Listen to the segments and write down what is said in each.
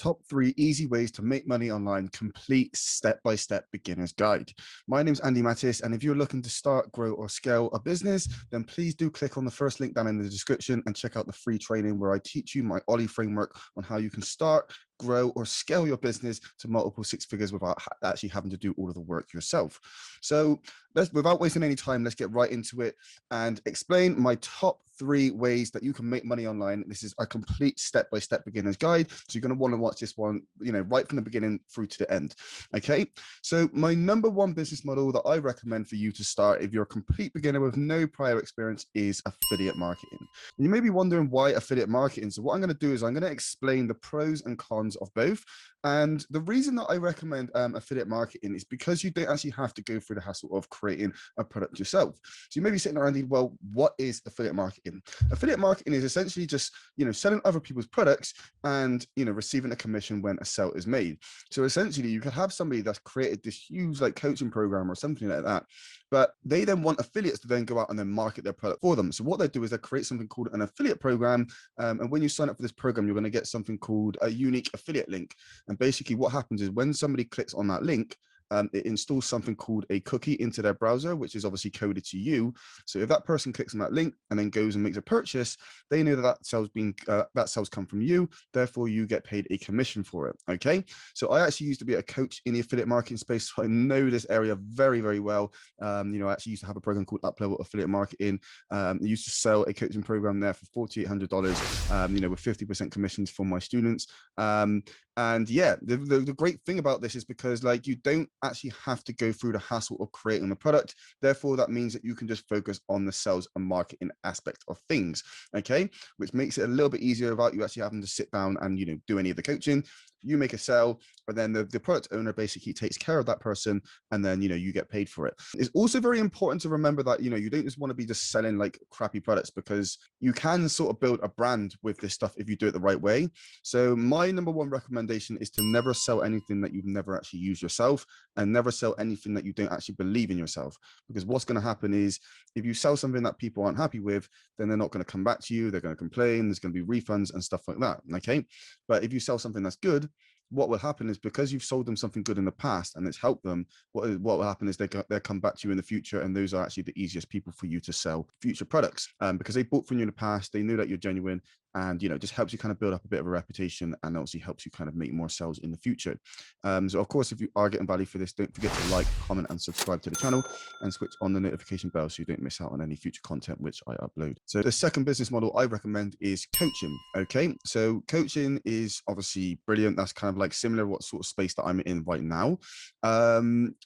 Top 3 easy ways to make money online, complete step-by-step beginner's guide. My name's Andy Mattis, and if you're looking to start, grow, or scale a business, then please do click on the first link down in the description and check out the free training where I teach you my Ollie framework on how you can start, grow, or scale your business to multiple six figures without actually having to do all of the work yourself. So without wasting any time, let's get right into it and explain my top 3 ways that you can make money online. This is a complete step-by-step beginner's guide. So you're going to want to watch this one, right from the beginning through to the end. Okay. So my number 1 business model that I recommend for you to start if you're a complete beginner with no prior experience is affiliate marketing. You may be wondering why affiliate marketing. So what I'm going to do is I'm going to explain the pros and cons of both. And the reason that I recommend affiliate marketing is because you don't actually have to go through the hassle of creating a product yourself. So you may be sitting around thinking, well, what is affiliate marketing? Affiliate marketing is essentially just, selling other people's products and, receiving a commission when a sale is made. So essentially you could have somebody that's created this huge coaching program or something like that, but they then want affiliates to then go out and then market their product for them. So what they do is they create something called an affiliate program. And when you sign up for this program, you're going to get something called a unique affiliate link. And basically what happens is when somebody clicks on that link, it installs something called a cookie into their browser, which is obviously coded to you. So if that person clicks on that link and then goes and makes a purchase, they know that that sales come from you. Therefore, you get paid a commission for it. Okay. So I actually used to be a coach in the affiliate marketing space. So I know this area very, very well. I actually used to have a program called Up-Level Affiliate Marketing. I used to sell a coaching program there for $4,800, with 50% commissions for my students. And yeah, the great thing about this is because you don't actually have to go through the hassle of creating a product. Therefore, that means that you can just focus on the sales and marketing aspect of things. Okay, which makes it a little bit easier without you actually having to sit down and do any of the coaching. You make a sale, but then the product owner basically takes care of that person, and then you get paid for it. It's also very important to remember that you don't just want to be just selling crappy products, because you can sort of build a brand with this stuff if you do it the right way. So my number 1 recommendation is to never sell anything that you've never actually used yourself, and never sell anything that you don't actually believe in yourself. Because what's going to happen is if you sell something that people aren't happy with, then they're not going to come back to you. They're going to complain. There's going to be refunds and stuff like that. Okay. But if you sell something that's good, what will happen is because you've sold them something good in the past and it's helped them, what will happen is they'll come back to you in the future, and those are actually the easiest people for you to sell future products, because they bought from you in the past, they knew that you're genuine, and just helps you kind of build up a bit of a reputation, and obviously helps you kind of make more sales in the future. So of course, if you are getting value for this, don't forget to like, comment, and subscribe to the channel, and switch on the notification bell so you don't miss out on any future content which I upload. So the second business model I recommend is coaching. Okay, so coaching is obviously brilliant. That's kind of similar what sort of space that I'm in right now.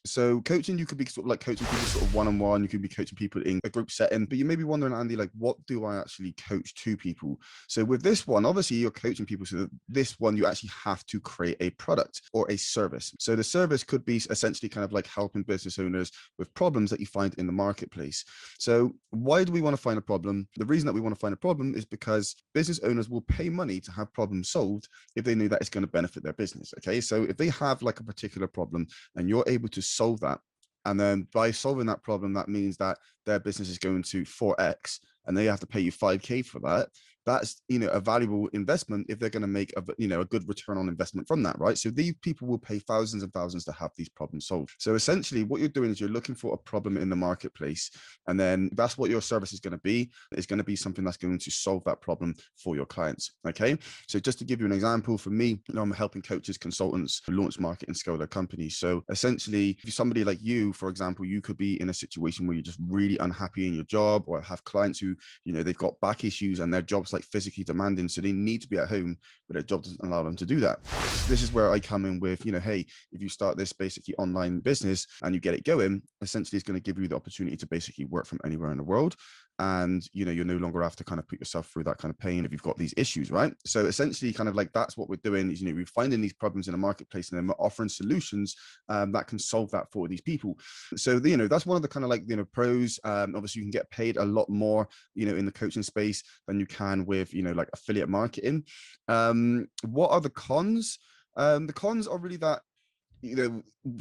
So coaching, you could be sort of coaching people sort of one-on-one. You could be coaching people in a group setting, but you may be wondering, Andy, what do I actually coach to people? So with this one, obviously you're coaching people. So this one, you actually have to create a product or a service. So the service could be essentially kind of helping business owners with problems that you find in the marketplace. So why do we want to find a problem? The reason that we want to find a problem is because business owners will pay money to have problems solved if they know that it's going to benefit their business. Okay. So if they have a particular problem and you're able to solve that, and then by solving that problem, that means that their business is going to 4x and they have to pay you 5K for that. That's, a valuable investment if they're going to make a good return on investment from that, right? So these people will pay thousands and thousands to have these problems solved. So essentially what you're doing is you're looking for a problem in the marketplace, and then that's what your service is going to be. It's going to be something that's going to solve that problem for your clients. Okay. So just to give you an example, for me, I'm helping coaches, consultants launch, market, and scale their companies. So essentially, if somebody like you, for example, you could be in a situation where you're just really unhappy in your job, or have clients who, they've got back issues and their job's physically demanding, so they need to be at home, but their job doesn't allow them to do that. This is where I come in with, hey, if you start this basically online business and you get it going, essentially it's going to give you the opportunity to basically work from anywhere in the world. And you're no longer have to kind of put yourself through that kind of pain if you've got these issues, right? So essentially kind of that's what we're doing is we're finding these problems in the marketplace, and then we're offering solutions that can solve that for these people. So that's one of the kind of pros. Obviously you can get paid a lot more in the coaching space than you can with affiliate marketing. What are the cons? The cons are really that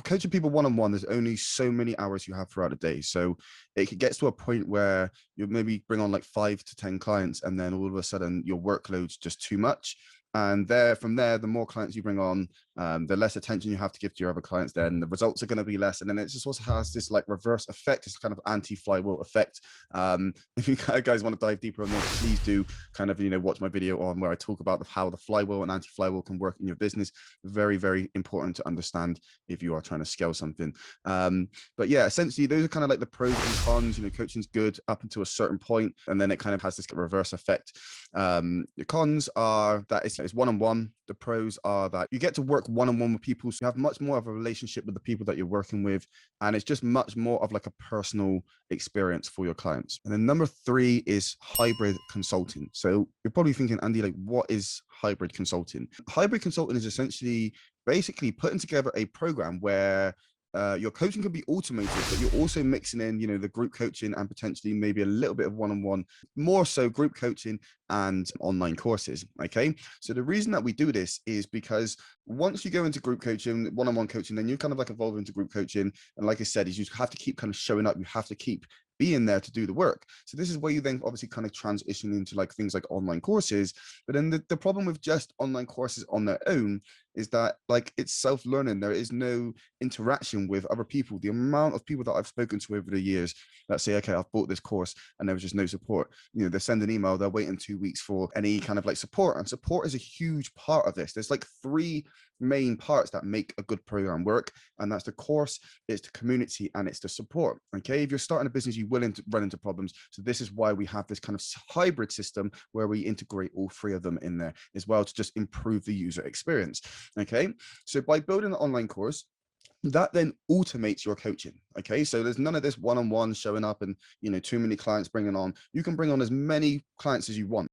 coaching people one-on-one, there's only so many hours you have throughout the day. So it gets to a point where you maybe bring on 5 to 10 clients, and then all of a sudden your workload's just too much. And from there, the more clients you bring on, the less attention you have to give to your other clients, then the results are going to be less. And then it just also has this like reverse effect, this kind of anti-flywheel effect. If you guys want to dive deeper on this, please do kind of, watch my video on where I talk about how the flywheel and anti-flywheel can work in your business. Very, very important to understand if you are trying to scale something. But yeah, essentially those are kind of like the pros and cons. Coaching's good up until a certain point, and then it kind of has this reverse effect. The cons are that it's one-on-one. The pros are that you get to work one-on-one with people, so you have much more of a relationship with the people that you're working with, and it's just much more of like a personal experience for your clients. And then number 3 is hybrid consulting. So you're probably thinking, Andy, like, what is hybrid consulting? Hybrid consulting is essentially basically putting together a program where your coaching can be automated, but you're also mixing in, the group coaching and potentially maybe a little bit of one-on-one, more so group coaching and online courses. Okay. So the reason that we do this is because once you go into group coaching, one-on-one coaching, then you kind of like evolve into group coaching. And like I said, is you have to keep kind of showing up. You have to keep being there to do the work. So this is where you then obviously kind of transition into like things like online courses. But then the problem with just online courses on their own is that like it's self-learning. There is no interaction with other people. The amount of people that I've spoken to over the years that say, okay, I've bought this course and there was just no support. They send an email, they're waiting 2 weeks for any kind of like support. And support is a huge part of this. There's like 3 main parts that make a good program work, and that's the course, it's the community, and it's the support. Okay, if you're starting a business, you will run into problems. So this is why we have this kind of hybrid system where we integrate all 3 of them in there as well to just improve the user experience. Okay, so by building an online course, that then automates your coaching. Okay, so there's none of this one-on-one showing up and too many clients bringing on. You can bring on as many clients as you want.